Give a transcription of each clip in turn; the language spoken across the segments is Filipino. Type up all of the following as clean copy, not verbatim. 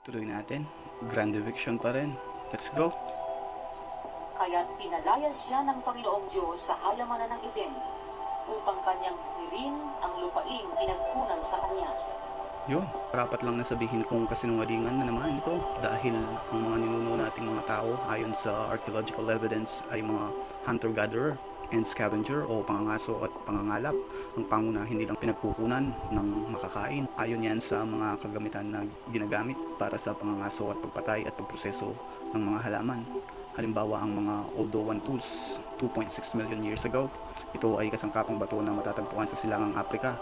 Tuloy natin. Grand eviction pa rin. Let's go. Kaya't pinalayas siya ng Panginoong Diyos sa halamanan ng Eden upang kanyang bukirin ang lupaing pinagkunan sa kanya. Yun, rapat lang nasabihin kong kasinungalingan na naman ito dahil ang mga ninuno nating mga tao ayon sa archaeological evidence ay mga hunter-gatherer and scavenger o pangangaso at pangangalap. Ang pangunahin nilang pinagkukunan ng makakain. Ayon yan sa mga kagamitan na ginagamit para sa pangangaso at pagpatay at pagproseso ng mga halaman. Halimbawa ang mga Oldowan tools 2.6 million years ago. Ito ay kasangkapang bato na matatagpuan sa silangang Africa.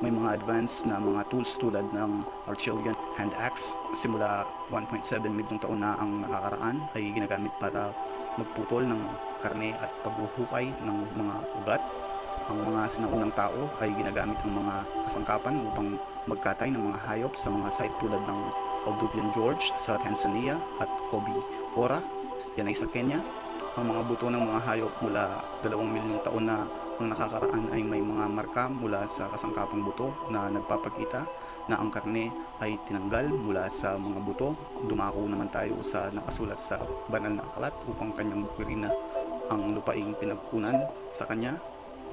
May mga advanced na mga tools tulad ng Archelian hand axe simula 1.7 milyong taon na ang nakakaraan ay ginagamit para magputol ng karne at paghuhukay ng mga ugat. Ang mga sinaunang tao ay ginagamit ang mga kasangkapan upang magkatay ng mga hayop sa mga site tulad ng Olduvian Gorge sa Tanzania at Kobe Ora, yan ay sa Kenya. Ang mga buto ng mga hayop mula 2 milyong taon na ang nakakaraan ay may mga marka mula sa kasangkapang buto na nagpapakita na ang karne ay tinanggal mula sa mga buto. Dumako naman tayo sa nakasulat sa banal na aklat upang kanyang bukirin na ang lupaing pinagkunan sa kanya.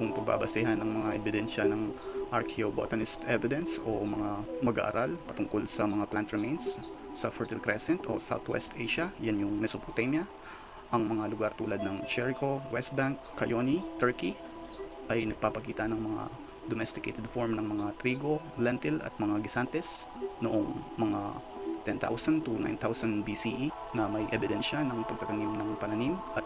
Kung pagbabasehan ang mga ebidensya ng archaeobotanist evidence o mga mag-aaral patungkol sa mga plant remains sa Fertile Crescent o Southwest Asia, yan yung Mesopotamia. Ang mga lugar tulad ng Jericho, West Bank, Cayoni, Turkey ay nagpapakita ng mga domesticated form ng mga trigo, lentil at mga gisantes noong mga 10,000 to 9,000 BCE na may ebidensya ng pagtatanim ng pananim at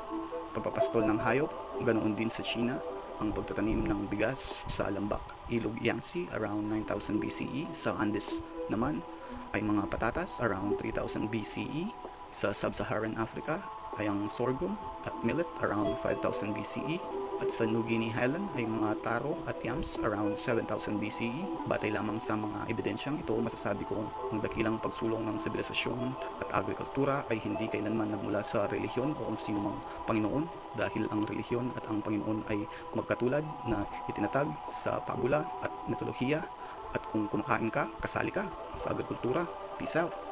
pagpapastol ng hayop. Ganoon din sa China ang pagtatanim ng bigas sa lambak Ilog Yangtze around 9,000 BCE. Sa Andes naman ay mga patatas around 3,000 BCE. Sa Sub-Saharan Africa ay ang sorghum at millet around 5,000 BCE. At sa New Guinea Highland ay mga taro at yams around 7,000 BCE. Batay lamang sa mga ebidensyang ito, masasabi kong ang dakilang pagsulong ng sibilisasyon at agrikultura ay hindi kailanman nagmula sa relihiyon o kung sino mang Panginoon, dahil ang relihiyon at ang Panginoon ay magkatulad na itinatag sa pabula at mitolohiya. At kung kumakain ka, kasali ka sa agrikultura. Peace out!